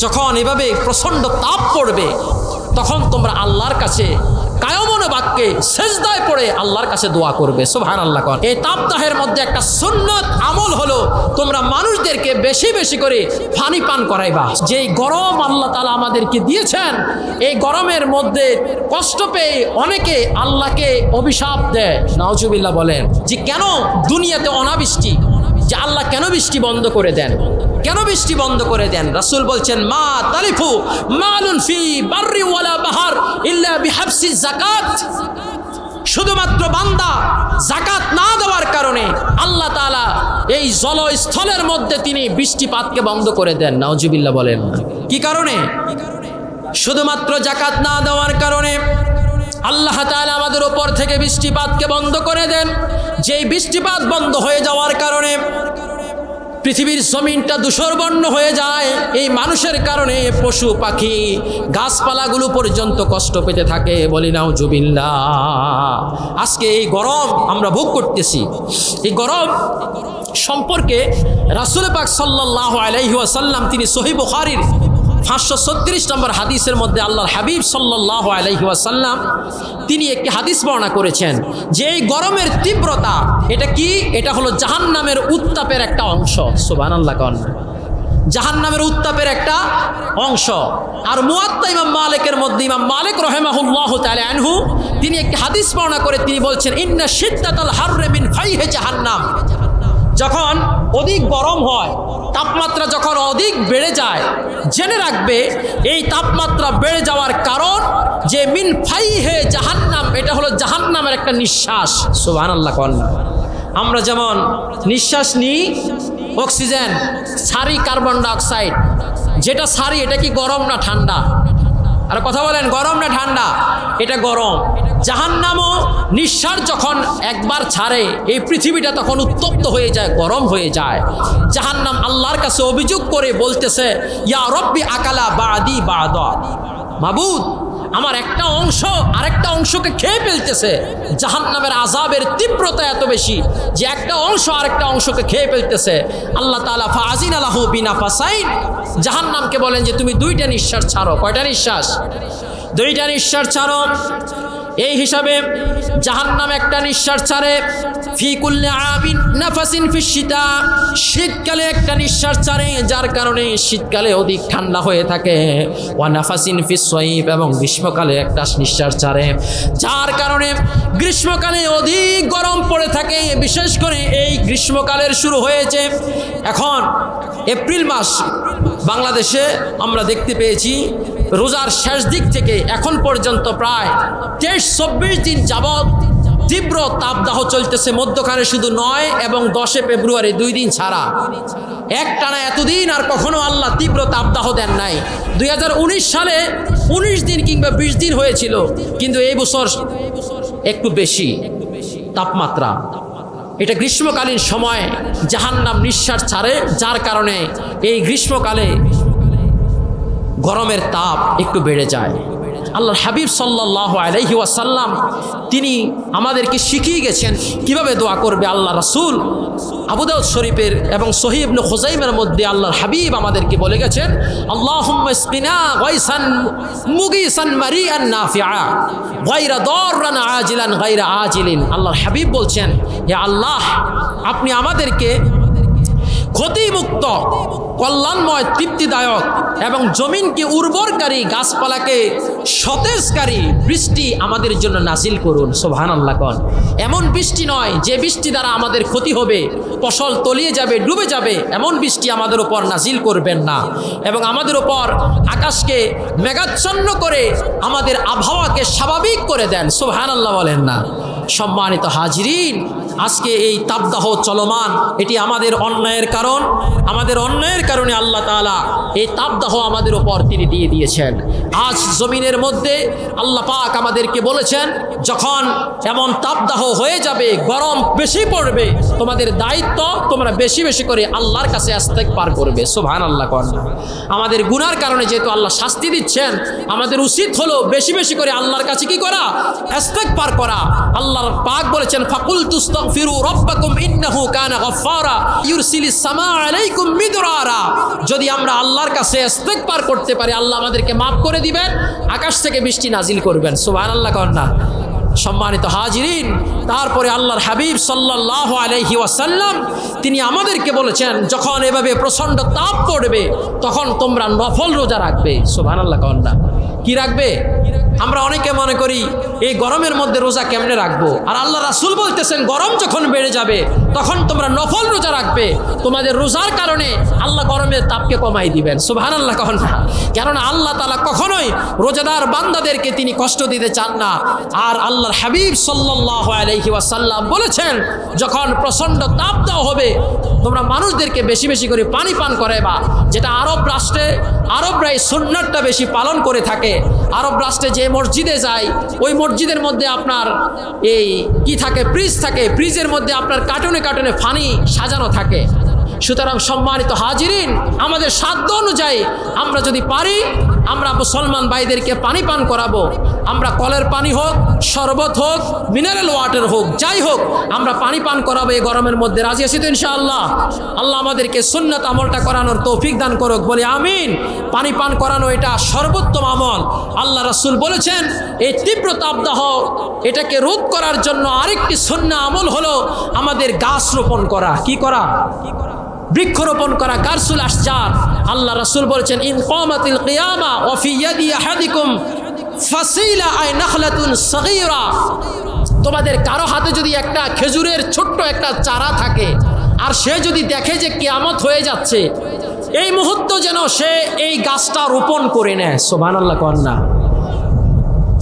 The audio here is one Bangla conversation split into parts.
যখন এভাবে প্রচণ্ড তাপ পড়বে তখন তোমরা আল্লাহর কাছে কায়মনে বাক্যে সেজদায় পড়ে আল্লাহর কাছে দোয়া করবে। সুবহানাল্লাহ। এই তাপদাহের মধ্যে একটা সুন্নাত আমল হলো তোমরা মানুষদেরকে বেশি বেশি করে পানি পান করাইবা। যেই গরম আল্লাহ তাআলা আমাদেরকে দিয়েছেন, এই গরমের মধ্যে কষ্ট পেয়ে অনেকে আল্লাহকে অভিশাপ দেয়। নাউজুবিল্লাহ বলেন যে কেন দুনিয়াতে অনাবৃষ্টি, যে আল্লাহ কেন বৃষ্টি বন্ধ করে দেন, কেন বৃষ্টি বন্ধ করে দেন? রাসূল বলছেন মা তালিফু মালুন ফি বাররি ওয়ালা বাহার ইল্লা বিহাবসি যাকাত। শুধুমাত্র বান্দা যাকাত না দেওয়ার কারণে আল্লাহ তাআলা এই জলস্থলের মধ্যে তিনি বৃষ্টিপাতকে বন্ধ করে দেন। নাউজুবিল্লাহ বলেন। কি কারণে? শুধুমাত্র যাকাত না দেওয়ার কারণে আল্লাহ তাআলা আমাদের উপর থেকে বৃষ্টিপাতকে বন্ধ করে দেন। যেই বৃষ্টিপাত বন্ধ হয়ে যাওয়ার কারণে পৃথিবীর জমিনটা ধূসরবর্ণ হয়ে যায়। এই মানুষের কারণে পশু পাখি গাছপালাগুলো পর্যন্ত কষ্ট পেতে থাকে। বলি নাউজুবিল্লাহ। আজকে এই গরম আমরা ভোগ করতেছি। এই গরম সম্পর্কে রাসূল পাক সাল্লাল্লাহু আলাইহি ওয়াসাল্লাম তিনি সহিহ বুখারীর 536 নম্বর হাদিসের মধ্যে আল্লাহর হাবিব সাল্লাল্লাহু আলাইহি ওয়াসাল্লাম তিনি একটি হাদিস বর্ণনা করেছেন যে এই গরমের তীব্রতা এটা কি? এটা হলো জাহান্নামের উত্তাপের একটা অংশ। সুবহানাল্লাহ। জাহান্নামের উত্তাপের একটা অংশ। আর মুয়াত্তা ইমাম মালিকের মধ্যে ইমাম মালিক রাহিমাহুল্লাহু তাআলা আনহু তিনি একটি হাদিস বর্ণনা করে তিনি বলছেন ইন্না শিদ্দাতাল হাররি মিন ফাইহি জাহান্নাম। যখন অধিক গরম হয়, তাপমাত্রা যখন অধিক বেড়ে যায়, জেনে রাখবে এই তাপমাত্রা বেড়ে যাওয়ার কারণ যে মিন ফাইহে জাহান্নাম, এটা হলো জাহান্নামের একটা নিঃশ্বাস। সুবহানাল্লাহ। আমরা যেমন নিঃশ্বাস নিই অক্সিজেন, ছাড়ি কার্বন ডাইঅক্সাইড, যেটা ছাড়ি এটা কি গরম না ঠান্ডা? আর কথা বলেন, গরম না ঠান্ডা? এটা গরম। জাহান্নামও নিঃশ্বাস যখন একবার ছাড়ে এই পৃথিবীটা তখন উত্তপ্ত হয়ে যায়, গরম হয়ে যায়। জাহান্নাম আল্লাহর কাছে অভিযোগ করে বলতেছে ইয়া রব্বি আকালা বাদি বাদা, মাবুদ আমার একটা অংশ আরেকটা অংশকে খেয়ে ফেলতেছে। জাহান্নামের আযাবের তীব্রতা এত বেশি যে একটা অংশ আরেকটা অংশকে খেয়ে ফেলতেছে। আল্লাহ তাআলা ফাআযিনা লাহু বিনাফাসাইন, জাহান্নামকে বলেন যে তুমি দুইটা নিঃশ্বাস ছাড়ো। কয়টা নিঃশ্বাস? দুইটা নিঃশ্বাস ছাড়ো। এই হিসাবে জাহান্নাম একটা নিঃশ্বাস ছাড়ে ফি কুল্লি আমিন নাফাসিন ফিশ শীতা, শীতকালে একটা নিঃশ্বাস ছাড়ে যার কারণে শীতকালে অধিক ঠান্ডা হয়ে থাকে। ওয়া নাফাসিন ফিস সাইফ, এবং গ্রীষ্মকালে একটা নিঃশ্বাস ছাড়ে যার কারণে গ্রীষ্মকালে অধিক গরম পড়ে থাকে। বিশেষ করে এই গ্রীষ্মকালের শুরু হয়েছে এখন এপ্রিল মাস। বাংলাদেশে আমরা দেখতে পেয়েছি রোজার শেষ দিক থেকে এখন পর্যন্ত প্রায় 23-24 দিন যাবৎ তীব্র তাপদাহ চলতেছে। মধ্যখানে শুধু 9 এবং 10 ফেব্রুয়ারি 2 দিন ছাড়া একটানা এতদিন আর কখনো আল্লাহ তীব্র তাপদাহ দেন নাই। 2019 সালে 19 দিন কিংবা 20 দিন হয়েছিল, কিন্তু এই বছর একটু বেশি তাপমাত্রা। এটা গ্রীষ্মকালীন সময় জাহান্নাম নিঃশ্বাস ছাড়ে যার কারণে এই গ্রীষ্মকালে গরমের তাপ একটু বেড়ে যায়। আল্লাহর হাবিব সাল্লাল্লাহু আলাইহি ওয়াসাল্লাম তিনি আমাদেরকে শিখিয়ে গেছেন কিভাবে দোয়া করবে। আল্লাহ রাসূল আবু দাউদ শরীফের এবং সহিহ ইবনে খুজাইমার মধ্যে আল্লাহর হাবিব আমাদেরকে বলে গেছেন আল্লাহুম্মা ইসকিনা গায়সান মুগিসান মারিআন নাফিআ গায়রা দাররান আজিলান গায়রা আজিলিন। আল্লাহর হাবিব বলছেন হে আল্লাহ, আপনি আমাদেরকে ক্ষতিমুক্ত, কল্যাণময়, তৃপ্তিদায়ক এবং জমিনকে উর্বরকারী, গাছপালাকে সতেজকারী বৃষ্টি আমাদের জন্য নাজিল করুন। সুবহানাল্লাহ। এমন বৃষ্টি নয় যে বৃষ্টি দ্বারা আমাদের ক্ষতি হবে, ফসল তলিয়ে যাবে, ডুবে যাবে, এমন বৃষ্টি আমাদের উপর নাজিল করবেন না। এবং আমাদের উপর আকাশকে মেঘাচ্ছন্ন করে আমাদের আবহাওয়াকে স্বাভাবিক করে দেন। সুবহানাল্লাহ বলেন না? সম্মানিত হাজিরিন, আজকে এই তাপদাহ চলমান, এটি আমাদের অন্যায়ের কারণ। আমাদের অন্যায়ের কারণে আল্লাহ তাআলা এই তাপদাহ আমাদের উপর তিনি দিয়ে দিয়েছেন। আজ জমিনের মধ্যে আল্লাহ পাক আমাদেরকে বলেছেন যখন এমন তাপদাহ হয়ে যাবে, গরম বেশি পড়বে, তোমাদের দায়িত্ব তোমরা বেশি বেশি করে আল্লাহর কাছে ইস্তেগফার করবে। সুবহানাল্লাহ। আমাদের গুনার কারণে যেহেতু আল্লাহ শাস্তি দিচ্ছেন, আমাদের উচিত হলো বেশি বেশি করে আল্লাহর কাছে কি করা? ইস্তেগফার করা। আল্লাহর পাক বলেছেন ফাকুল তুস্তাগফিরু ইস্তাগফিরু রাব্বাকুম ইন্নাহু কানা গাফফারা ইউরসিলিস সামা আলাইকুম মিদরারা। যদি আমরা আল্লাহর কাছে ইস্তিগফার করতে পারি, আল্লাহ আমাদেরকে মাফ করে দিবেন, আকাশ থেকে বৃষ্টি নাজিল করবেন। সুবহানাল্লাহ কন্যা। সম্মানিত হাজিরিন, তারপরে আল্লাহর হাবিব সাল্লাল্লাহু আলাইহি ওয়াসাল্লাম তিনি আমাদেরকে বলেছেন, যখন এভাবে প্রচণ্ড তাপ পড়বে তখন তোমরা নফল রোজা রাখবে। সুবহানাল্লাহ কন্যা। কি রাখবে? আমরা অনেকে মনে করি এই গরমের মধ্যে রোজা কেমনে রাখবো, আর আল্লাহ রাসূল বলতেছেন গরম যখন বেড়ে যাবে তখন তোমরা নফল রোজা রাখবে, তোমাদের রোজার কারণে আল্লাহ গরমের তাপকে কমাই দিবেন। সুবহানাল্লাহ কন্যা। কেননা আল্লাহ তাআলা কখনোই রোজাদার বান্দাদেরকে তিনি কষ্ট দিতে চান না। আর আল্লাহর হাবিব সাল্লাল্লাহু আলাইহি ওয়াসাল্লাম বলেছেন, যখন প্রচণ্ড তাপ দেওয়া হবে তোমরা মানুষদেরকে বেশি বেশি করে পানি পান করাইবা। যেটা আরব রাষ্ট্রে, আরবরা এই সুন্নাতটা বেশি পালন করে থাকে। আরব রাষ্ট্রে যে মসজিদে যায় ওই মসজিদের মধ্যে আপনার এই কি থাকে, ফ্রিজ থাকে, ফ্রিজের মধ্যে আপনার কার্টুনে কার্টুনে পানি সাজানো থাকে। সুতরাং সম্মানিত হাজিরিন, আমাদের সাধ্য অনুযায়ী আমরা যদি পারি আমরা মুসলমান ভাইদেরকে পানি পান করাবো। আমরা কলের পানি হোক, শরবত হোক, মিনারেল ওয়াটার হোক, যাই হোক আমরা পানি পান করাবো এই গরমের মধ্যে। রাজি আছি তো ইনশাআল্লাহ? আল্লাহ আমাদেরকে সুন্নাত আমলটা করানোর তৌফিক দান করুক, বলি আমিন। পানি পান করানো এটা সর্বোত্তম আমল। আল্লাহ রাসূল বলেছেন এই তীব্র তাপদাহ এটাকে রোধ করার জন্য আরেকটি সুন্নাহ আমল হলো আমাদের গাছ রোপণ করা। কি করা? বৃক্ষরোপণ করা, গারসুল আশজার। আল্লাহ রাসূল বলেছেন ইন কামাতিল কিয়ামা ওয়া ফি ইয়াদি আহাদিকুম ফাসিলা আই নাখলাতুন সাগীরা। তোমাদের কারো হাতে যদি একটা খেজুরের ছোট্ট একটা চারা থাকে আর সে যদি দেখে যে কিয়ামত হয়ে যাচ্ছে, এই মুহূর্ত যেন সে এই গাছটা রোপণ করে নেয়। সুবহানাল্লাহ কন্যা।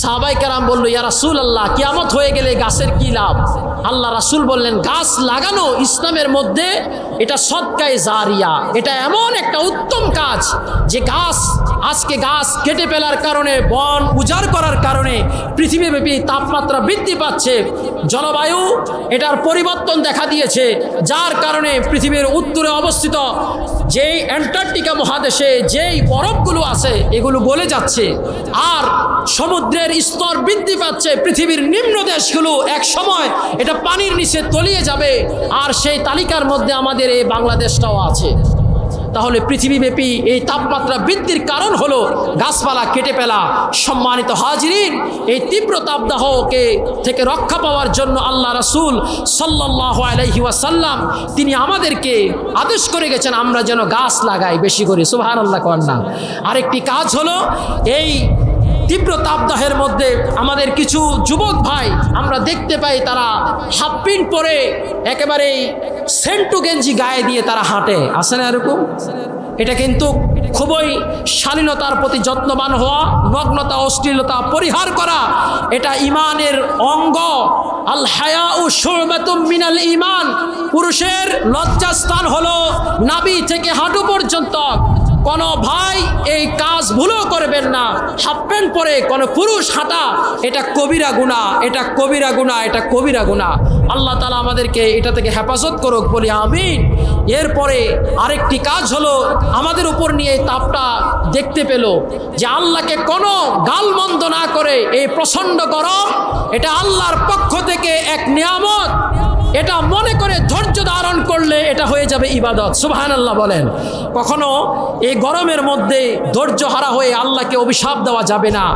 সাহাবায়ে কেরাম বলল, ইয়া রাসূলুল্লাহ, কিয়ামত হয়ে গেলে গাছের কি লাভ? আল্লাহ রাসূল বললেন, গাছ লাগানো ইসলামের মধ্যে এটা সদকায়ে জারিয়া, এটা এমন একটা উত্তম কাজ যে গাছ আজকে গাছ কেটে ফেলার কারণে, বন উজাড় করার কারণে পৃথিবীব্যাপী তাপমাত্রা বৃদ্ধি পাচ্ছে, জলবায়ু এটার পরিবর্তন দেখা দিয়েছে, যার কারণে পৃথিবীর উত্তরে অবস্থিত যেই অ্যান্টার্কটিকা মহাদেশে যেই বরফগুলো আছে এগুলো গলে যাচ্ছে, আর সমুদ্রের স্তর বৃদ্ধি পাচ্ছে। পৃথিবীর নিম্ন দেশগুলো এক সময় এটা পানির নিচে তলিয়ে যাবে, আর সেই তালিকার মধ্যে আমাদের এই বাংলাদেশটাও আছে। তাহলে পৃথিবীব্যাপী এই তাপমাত্রা বৃদ্ধির কারণ হলো গাছপালা কেটে ফেলা। সম্মানিত হাজিরিন, এই তীব্র তাপদাহকে থেকে রক্ষা পাওয়ার জন্য আল্লাহ রাসূল সাল্লাল্লাহু আলাইহি ওয়াসাল্লাম তিনি আমাদেরকে আদেশ করে গেছেন আমরা যেন গাছ লাগাই বেশি করে। সুবহানাল্লাহ কন্যা। আরেকটি কাজ হলো এই তীব্র তাপদাহের মধ্যে আমাদের কিছু যুবক ভাই আমরা দেখতে পাই তারা হাফ প্যান্ট পরে একেবারে সেন্টু গেঞ্জি গায়ে দিয়ে তারা হাঁটে, আসে না এরকম? এটা কিন্তু খুবই শালীনতার প্রতি যত্নবান হওয়া, নগ্নতা অশ্লীলতা পরিহার করা, এটা ইমানের অঙ্গ। আল হায়াউ শুবাতুম মিনাল ঈমান। পুরুষের লজ্জাস্থান হলো নাভি থেকে হাঁটু পর্যন্ত। কোন ভাই এই কাজ ভুলও করবেন না। হাফ প্যান্ট পরে কোন পুরুষ হাঁটা এটা কবিরা গুনাহ, এটা কবিরা গুনাহ, এটা কবিরা গুনাহ। আল্লাহ তাআলা আমাদেরকে এটা থেকে হেফাজত করুক, বলি আমিন। এরপরে আরেকটি কাজ হলো আমাদের উপর নিয়ে তাপটা দেখতে পেল যে আল্লাহকে কোনো গালমন্দ না করে এই প্রচণ্ড গরম এটা আল্লাহর পক্ষ থেকে এক নিয়ামত, এটা মনে করে ধৈর্য ধারণ করলে এটা হয়ে যাবে ইবাদত। সুবহানাল্লাহ বলেন। কখনো এই গরমের মধ্যে ধৈর্য হারা হয়ে আল্লাহকে অভিশাপ দেওয়া যাবে না।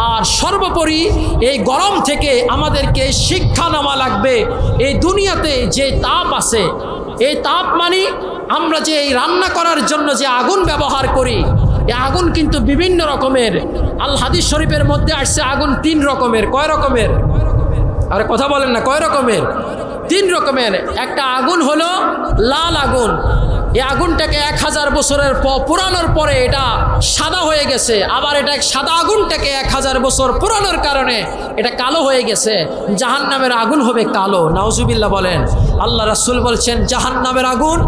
আর সর্বোপরি এই গরম থেকে আমাদেরকে শিক্ষা নেওয়া লাগবে। এই দুনিয়াতে যে তাপ আছে, এই তাপ মানে আমরা যে এই রান্না করার জন্য যে আগুন ব্যবহার করি, এই আগুন কিন্তু বিভিন্ন রকমের। আল হাদিস শরীফের মধ্যে আসছে আগুন 3 রকমের। কয় রকমের? আরে কথা বলেন না, কয় রকমের? 3 রকমের। একটা আগুন হলো লাল আগুন। এই আগুনটাকে 1000 বছরের পুরানোর পরে এটা সাদা হয়ে গেছে। আবার এটা সাদা আগুনটাকে 1000 বছর পুরানোর কারণে এটা কালো হয়ে গেছে। জাহান্নামের আগুন হবে কালো। নাউজুবিল্লাহ বলেন। আল্লাহ রাসূল বলছেন জাহান্নামের আগুন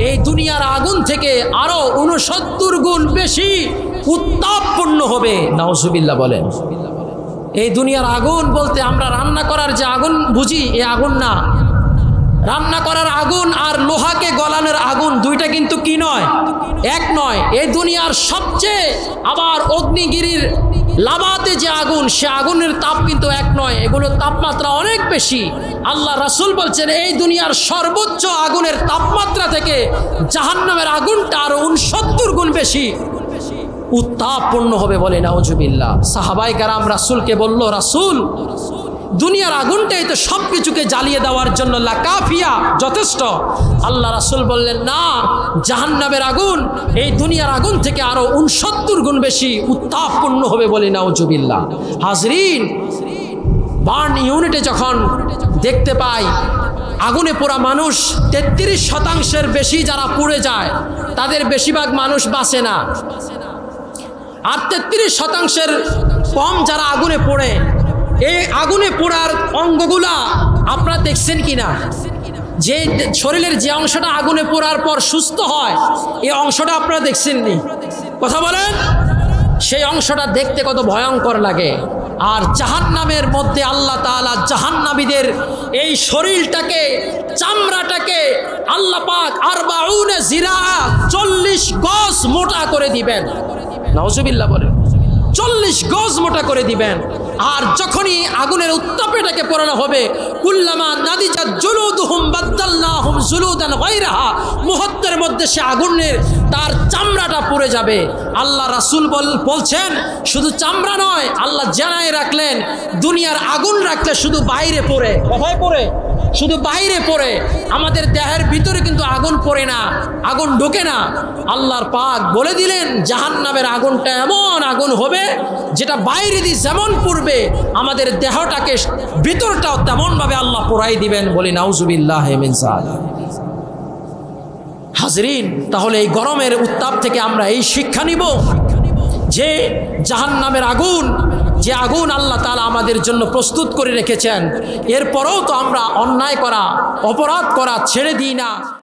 এই দুনিয়ার আগুন থেকে আরো 69 গুণ বেশি উত্তাপপূর্ণ হবে। নাউজুবিল্লাহ বলেন। এই দুনিয়ার আগুন বলতে আমরা রান্না করার যে আগুন বুঝি, এই আগুন না। রান্না করার আগুন আর লোহাকে গলানোর আগুন দুইটা কিন্তু কি নয়, এক নয়। এই দুনিয়ার সবচেয়ে আবার অগ্নিগিরির লাভাতে যে আগুন, সে আগুনের তাপ কিন্তু এক নয়, এগুলোর তাপমাত্রা অনেক বেশি। আল্লাহ রাসূল বলছেন এই দুনিয়ার সর্বোচ্চ আগুনের তাপমাত্রা থেকে জাহান্নামের আগুনটা আরো 69 গুণ বেশি উত্তাপপূর্ণ হবে, বলে নাউজুবিল্লাহ। সাহাবায়ে কেরাম রাসূলকে বলল, রাসূল দুনিয়ার আগুনটাই তো সব কিছুকে জ্বালিয়ে দেওয়ার জন্য লাকাফিয়া, যথেষ্ট। আল্লাহ রাসূল বললেন, না, জাহান্নামের আগুন এই দুনিয়ার আগুন থেকে আরো 69 গুণ বেশি উত্তাপপূর্ণ হবে, বলে নাউজুবিল্লাহ। হাজরিন, বার্ন ইউনিটে যখন দেখতে পাই আগুনে পোড়া মানুষ 33% বেশি যারা পুড়ে যায়, তাদের বেশিরভাগ মানুষ বাঁচে না। আর 33% কম যারা আগুনে পোড়ে, এই আগুনে পোড়ার অঙ্গগুলা আপনারা দেখছেন কিনা? যে শরীরের যে অংশটা আগুনে পোড়ার পর সুস্থ হয়, এই অংশটা আপনারা দেখছেননি? কথা বলেন। সেই অংশটা দেখতে কত ভয়ঙ্কর লাগে। আর জাহান্নামের মধ্যে আল্লাহ তাআলা জাহান্নামীদের এই শরীরটাকে, চামড়াটাকে আল্লাহ পাক 40 জিরা 40 গজ মোটা করে দিবেন। নাউজুবিল্লাহ বলেন, 40 গজ মোটা করে দিবেন। আর যখনই আগুনের উত্তাপে এটাকে পোড়ানো হবে, কুল্লামা নাদিজাত জুলুদুহুম বাদদালনাহুম জুলুদান গায়রাহা, মুহূর্তের মধ্যে সে আগুনের তার চামড়াটা পুড়ে যাবে। আল্লাহ রাসূল বলছেন, শুধু চামড়া নয়, আল্লাহ জানায় রাখলেন দুনিয়ার আগুন রাখলে শুধু বাইরে পড়ে। কোথায় পড়ে? শুধু বাইরে পড়ে, আমাদের দেহের ভিতরে কিন্তু আগুন পড়ে না, আগুন ঢোকে না। আল্লাহর পাক বলে দিলেন জাহান্নামের আগুনটা এমন আগুন হবে যেটা বাইরে দিয়ে যেমন পড়বে, আমাদের দেহটাকে ভিতরটাও তেমনভাবে আল্লাহ পোড়াই দিবেন, বলি নাউজুবিল্লাহ মিন যালিক। হাজরিন, তাহলে এই গরমের উত্তাপ থেকে আমরা এই শিক্ষা নিব যে জাহান্নামের আগুন, যে আগুন আল্লাহ তাআলা আমাদের জন্য প্রস্তুত করে রেখেছেন, এরপরেও তো আমরা অন্যায় করা, অপরাধ করা ছেড়ে দিই না।